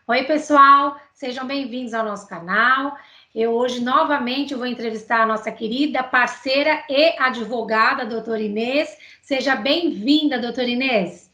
Oi, pessoal, sejam bem-vindos ao nosso canal. Eu hoje, novamente, vou entrevistar a nossa querida parceira e advogada, doutora Inês. Seja bem-vinda, doutora Inês.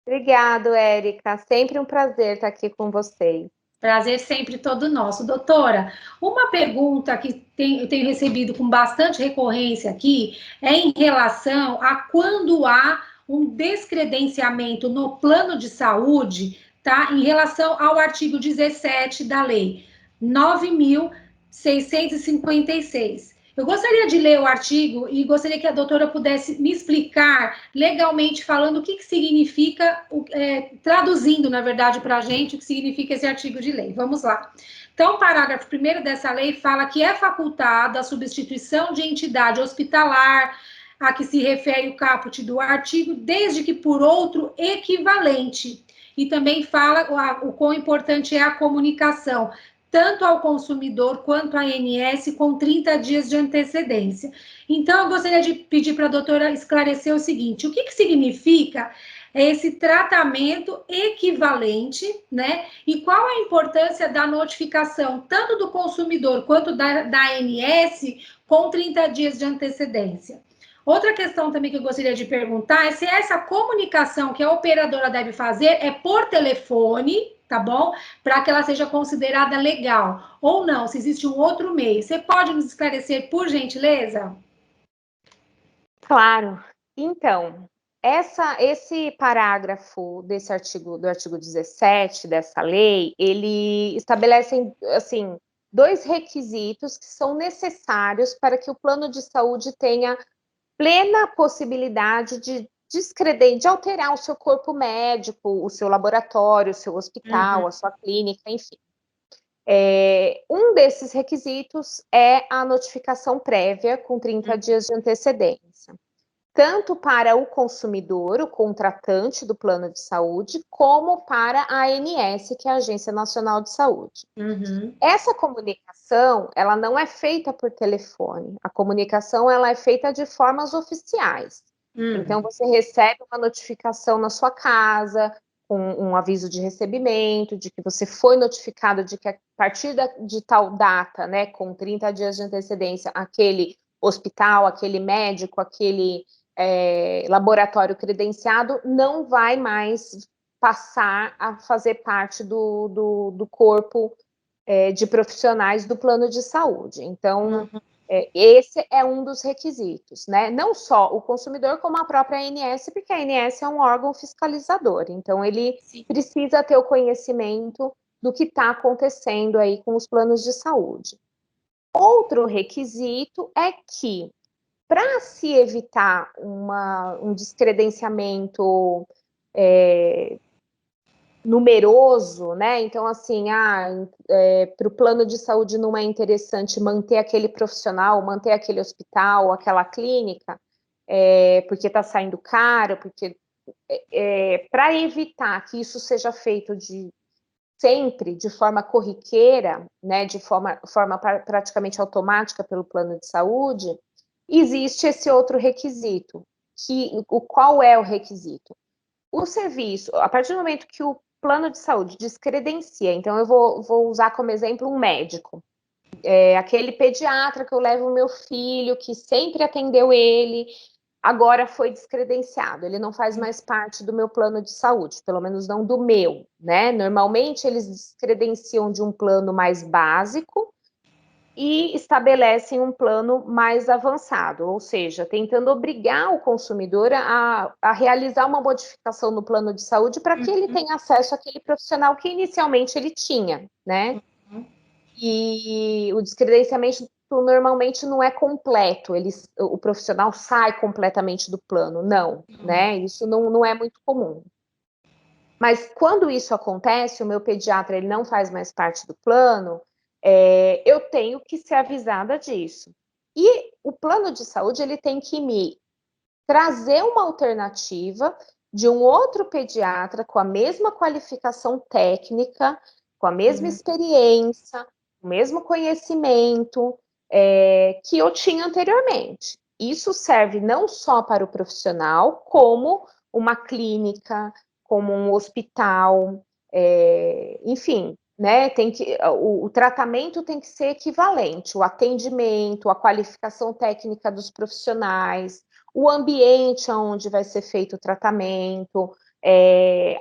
Obrigado, Érica. Sempre um prazer estar aqui com vocês. Prazer sempre todo nosso. Doutora, uma pergunta que eu tenho recebido com bastante recorrência aqui é em relação a quando há um descredenciamento no plano de saúde, tá? Em relação ao artigo 17 da lei 9.656. Eu gostaria de ler o artigo e gostaria que a doutora pudesse me explicar legalmente falando o que significa, traduzindo, na verdade, para a gente, o que significa esse artigo de lei. Vamos lá. Então, o parágrafo 1º dessa lei fala que é facultada a substituição de entidade hospitalar a que se refere o caput do artigo, desde que por outro equivalente. E também fala o quão importante é a comunicação, tanto ao consumidor quanto à ANS, com 30 dias de antecedência. Então, eu gostaria de pedir para a doutora esclarecer o seguinte: o que significa esse tratamento equivalente, né? E qual a importância da notificação, tanto do consumidor quanto da ANS, com 30 dias de antecedência? Outra questão também que eu gostaria de perguntar é se essa comunicação que a operadora deve fazer é por telefone, tá bom? Para que ela seja considerada legal. Ou não, se existe um outro meio. Você pode nos esclarecer, por gentileza? Claro. Então, esse parágrafo do artigo 17 dessa lei, ele estabelece, assim, dois requisitos que são necessários para que o plano de saúde tenha plena possibilidade de alterar o seu corpo médico, o seu laboratório, o seu hospital, a sua clínica, enfim. Um desses requisitos é a notificação prévia com 30 dias de antecedência, tanto para o consumidor, o contratante do plano de saúde, como para a ANS, que é a Agência Nacional de Saúde. Essa comunicação, ela não é feita por telefone, a comunicação ela é feita de formas oficiais. Então, você recebe uma notificação na sua casa, um aviso de recebimento, de que você foi notificado de que a partir de tal data, né, com 30 dias de antecedência, aquele hospital, aquele médico, aquele laboratório credenciado não vai mais passar a fazer parte do corpo de profissionais do plano de saúde. Então, esse é um dos requisitos, né? Não só o consumidor, como a própria ANS, porque a ANS é um órgão fiscalizador, então ele precisa ter o conhecimento do que está acontecendo aí com os planos de saúde. Outro requisito é que, para se evitar um descredenciamento numeroso, né? Então, assim, para o plano de saúde não é interessante manter aquele profissional, manter aquele hospital, aquela clínica, porque está saindo caro, porque para evitar que isso seja feito sempre de forma corriqueira, né, de forma praticamente automática pelo plano de saúde, existe esse outro requisito. Qual é o requisito? O serviço, a partir do momento que o plano de saúde descredencia, então eu vou usar como exemplo um médico, aquele pediatra que eu levo o meu filho, que sempre atendeu ele, agora foi descredenciado, ele não faz mais parte do meu plano de saúde, pelo menos não do meu, né? Normalmente eles descredenciam de um plano mais básico e estabelecem um plano mais avançado, ou seja, tentando obrigar o consumidor a realizar uma modificação no plano de saúde para que ele tenha acesso àquele profissional que inicialmente ele tinha, né? E o descredenciamento normalmente não é completo, o profissional sai completamente do plano, não, né? Isso não é muito comum. Mas quando isso acontece, o meu pediatra ele não faz mais parte do plano, eu tenho que ser avisada disso. E o plano de saúde ele tem que me trazer uma alternativa de um outro pediatra com a mesma qualificação técnica, com a mesma experiência, o mesmo conhecimento que eu tinha anteriormente. Isso serve não só para o profissional, como uma clínica, como um hospital, enfim, né, o tratamento tem que ser equivalente, o atendimento, a qualificação técnica dos profissionais, o ambiente onde vai ser feito o tratamento,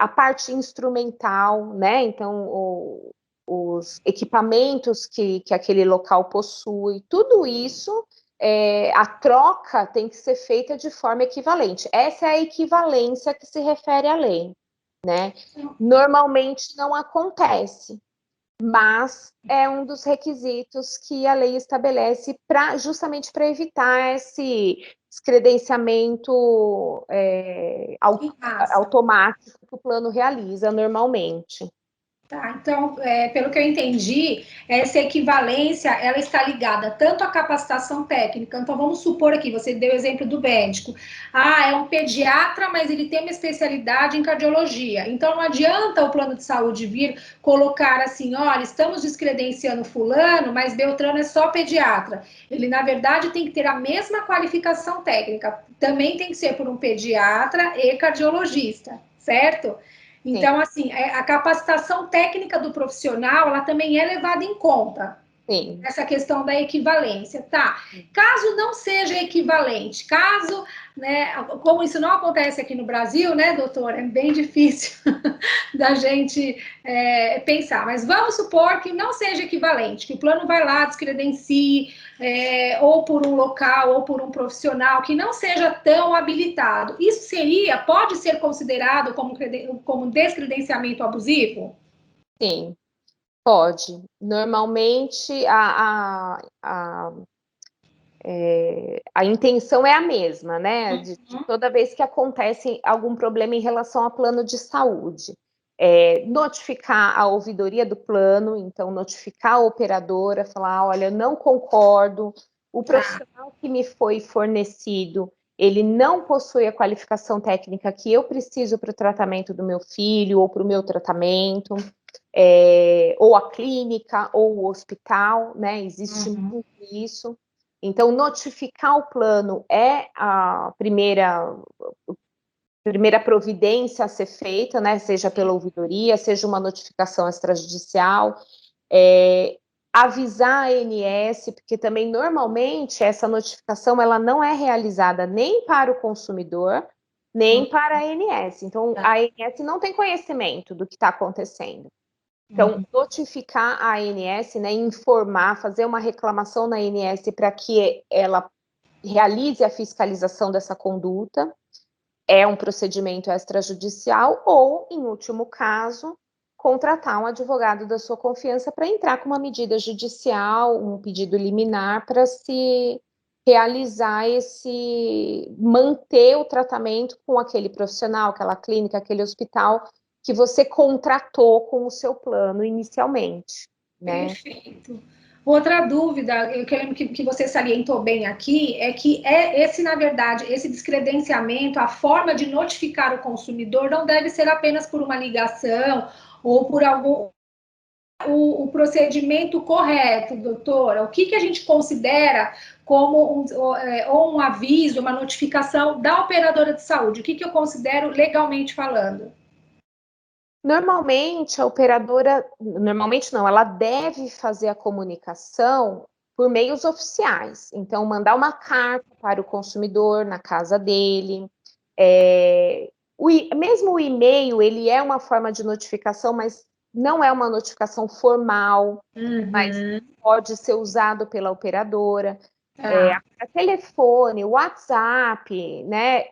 a parte instrumental, né, então os equipamentos que aquele local possui, tudo isso, a troca tem que ser feita de forma equivalente. Essa é a equivalência que se refere à lei, né? Normalmente não acontece, mas é um dos requisitos que a lei estabelece justamente para evitar esse descredenciamento automático que o plano realiza normalmente. Tá, então, pelo que eu entendi, essa equivalência, ela está ligada tanto à capacitação técnica. Então, vamos supor aqui, você deu o exemplo do médico. É um pediatra, mas ele tem uma especialidade em cardiologia. Então, não adianta o plano de saúde vir colocar assim, olha, estamos descredenciando fulano, mas Beltrano é só pediatra. Ele, na verdade, tem que ter a mesma qualificação técnica. Também tem que ser por um pediatra e cardiologista, certo? Então, sim, assim, a capacitação técnica do profissional, ela também é levada em conta. Sim. Essa questão da equivalência, tá? Caso não seja equivalente, caso, né, como isso não acontece aqui no Brasil, né, doutor, é bem difícil da gente pensar, mas vamos supor que não seja equivalente, que o plano vai lá, descredencie, ou por um local, ou por um profissional que não seja tão habilitado. Isso pode ser considerado como descredenciamento abusivo? Sim. Pode. Normalmente, a intenção é a mesma, né? De toda vez que acontece algum problema em relação a plano de saúde. Notificar a ouvidoria do plano, então notificar a operadora, falar, olha, eu não concordo, o profissional que me foi fornecido, ele não possui a qualificação técnica que eu preciso para o tratamento do meu filho ou para o meu tratamento. Ou a clínica, ou o hospital, né? Existe muito isso. Então, notificar o plano é a primeira providência a ser feita, né? Seja pela ouvidoria, seja uma notificação extrajudicial. Avisar a ANS, porque também, normalmente, essa notificação ela não é realizada nem para o consumidor, nem para a ANS. Então, a ANS não tem conhecimento do que está acontecendo. Então, notificar a ANS, né, informar, fazer uma reclamação na ANS para que ela realize a fiscalização dessa conduta, é um procedimento extrajudicial, ou, em último caso, contratar um advogado da sua confiança para entrar com uma medida judicial, um pedido liminar para se realizar manter o tratamento com aquele profissional, aquela clínica, aquele hospital que você contratou com o seu plano inicialmente, né? Perfeito. Outra dúvida, eu lembro que você salientou bem aqui, é que na verdade, esse descredenciamento, a forma de notificar o consumidor não deve ser apenas por uma ligação ou por o procedimento correto, doutora. O que a gente considera como um aviso, uma notificação da operadora de saúde? O que eu considero legalmente falando? Normalmente, a operadora, normalmente não, ela deve fazer a comunicação por meios oficiais. Então, mandar uma carta para o consumidor na casa dele. Mesmo o e-mail, ele é uma forma de notificação, mas não é uma notificação formal, mas pode ser usado pela operadora. Telefone, WhatsApp, né?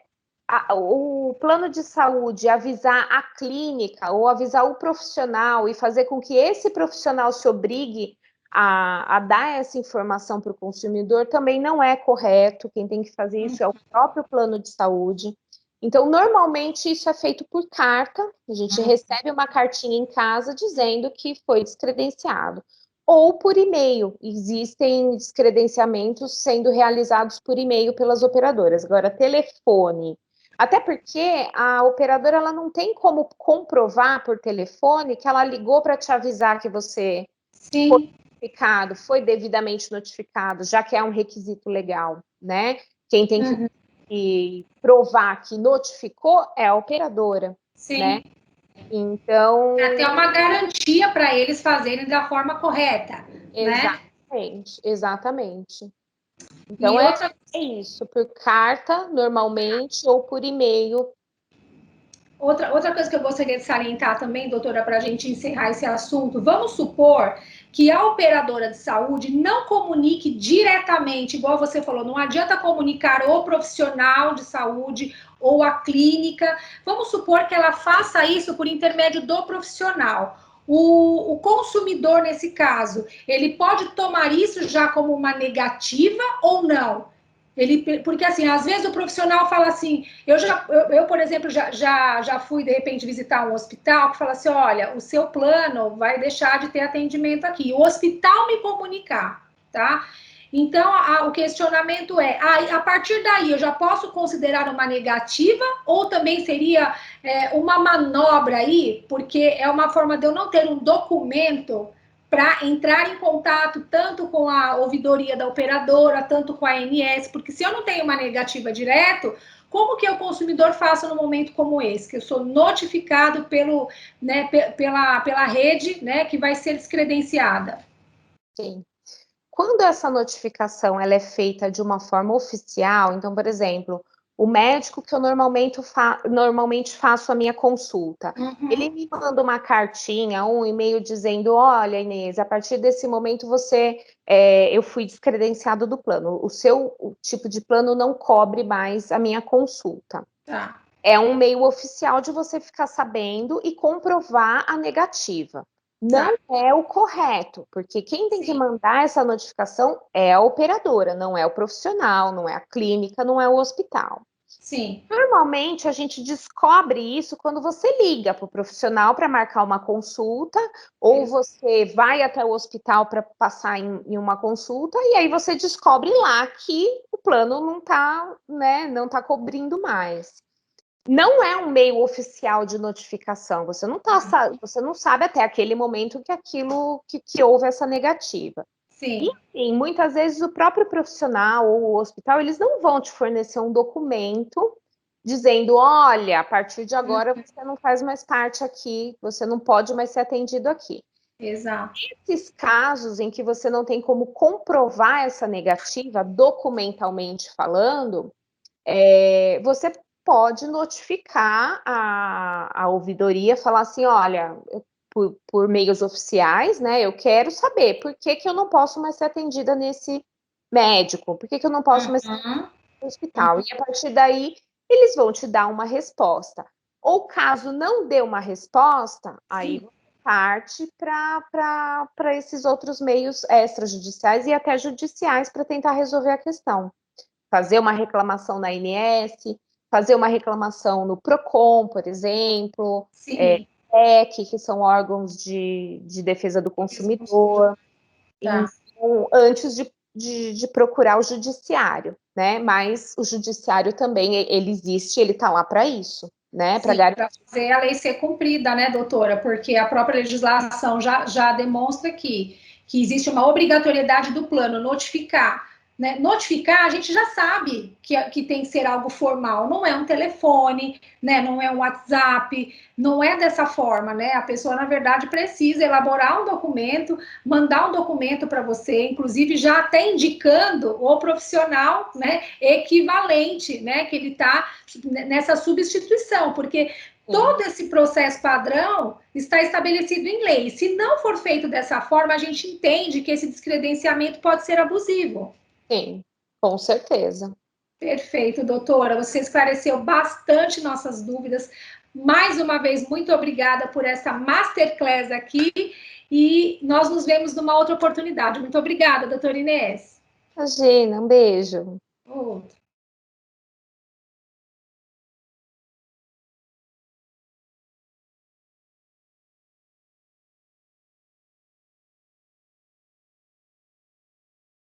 O plano de saúde avisar a clínica ou avisar o profissional e fazer com que esse profissional se obrigue a dar essa informação para o consumidor também não é correto. Quem tem que fazer isso é o próprio plano de saúde. Então, normalmente, isso é feito por carta. A gente recebe uma cartinha em casa dizendo que foi descredenciado. Ou por e-mail. Existem descredenciamentos sendo realizados por e-mail pelas operadoras. Agora, telefone. Até porque a operadora ela não tem como comprovar por telefone que ela ligou para te avisar que você foi notificado, foi devidamente notificado, já que é um requisito legal, né? Quem tem que provar que notificou é a operadora, né? Então... Para ter uma garantia para eles fazerem da forma correta, né? Exatamente. E Então, é isso, por carta, normalmente, ou por e-mail. Outra coisa que eu gostaria de salientar também, doutora, para a gente encerrar esse assunto, vamos supor que a operadora de saúde não comunique diretamente, igual você falou, não adianta comunicar o profissional de saúde ou a clínica, vamos supor que ela faça isso por intermédio do profissional. O consumidor, nesse caso, ele pode tomar isso já como uma negativa ou não? Porque, assim, às vezes o profissional fala assim, por exemplo, já fui, de repente, visitar um hospital que fala assim, olha, o seu plano vai deixar de ter atendimento aqui. O hospital me comunicar, tá? Então, o questionamento é, a partir daí, eu já posso considerar uma negativa ou também seria uma manobra aí? Porque é uma forma de eu não ter um documento para entrar em contato tanto com a ouvidoria da operadora, tanto com a ANS, porque se eu não tenho uma negativa direto, como que o consumidor faça num momento como esse, que eu sou notificado pela rede, né, que vai ser descredenciada? Sim. Quando essa notificação ela é feita de uma forma oficial, então, por exemplo, o médico que eu normalmente faço a minha consulta, ele me manda uma cartinha, um e-mail dizendo, olha, Inês, a partir desse momento eu fui descredenciado do plano, o tipo de plano não cobre mais a minha consulta. Tá. É um meio oficial de você ficar sabendo e comprovar a negativa. Não é o correto, porque quem tem que mandar essa notificação é a operadora, não é o profissional, não é a clínica, não é o hospital. Sim. Normalmente a gente descobre isso quando você liga para o profissional para marcar uma consulta, ou você vai até o hospital para passar em uma consulta, e aí você descobre lá que o plano não está, né, não tá cobrindo mais. Não é um meio oficial de notificação, você não sabe até aquele momento que houve essa negativa. Sim. E, muitas vezes o próprio profissional ou o hospital, eles não vão te fornecer um documento dizendo, olha, a partir de agora você não faz mais parte aqui, você não pode mais ser atendido aqui. Exato. Nesses casos em que você não tem como comprovar essa negativa, documentalmente falando, você pode notificar a ouvidoria, falar assim, olha, por meios oficiais, né, eu quero saber por que eu não posso mais ser atendida nesse médico, por que eu não posso mais ser atendida no hospital. E a partir daí, eles vão te dar uma resposta. Ou caso não dê uma resposta, aí você parte para esses outros meios extrajudiciais e até judiciais para tentar resolver a questão. Fazer uma reclamação na ANS, fazer uma reclamação no PROCON, por exemplo, PEC, que são órgãos de defesa do consumidor, então, antes de procurar o judiciário, né? Mas o judiciário também, ele existe, ele está lá para isso, né? Para fazer a lei ser cumprida, né, doutora? Porque a própria legislação já demonstra que existe uma obrigatoriedade do plano notificar. Né? Notificar, a gente já sabe que tem que ser algo formal, não é um telefone, né? Não é um WhatsApp, não é dessa forma, né? A pessoa, na verdade, precisa elaborar um documento, mandar um documento para você, inclusive já até indicando o profissional, né, equivalente, né, que ele está nessa substituição, porque todo esse processo padrão está estabelecido em lei. Se não for feito dessa forma, a gente entende que esse descredenciamento pode ser abusivo. Sim, com certeza. Perfeito, doutora. Você esclareceu bastante nossas dúvidas. Mais uma vez, muito obrigada por essa masterclass aqui e nós nos vemos numa outra oportunidade. Muito obrigada, doutora Inês. Imagina, um beijo. Outro.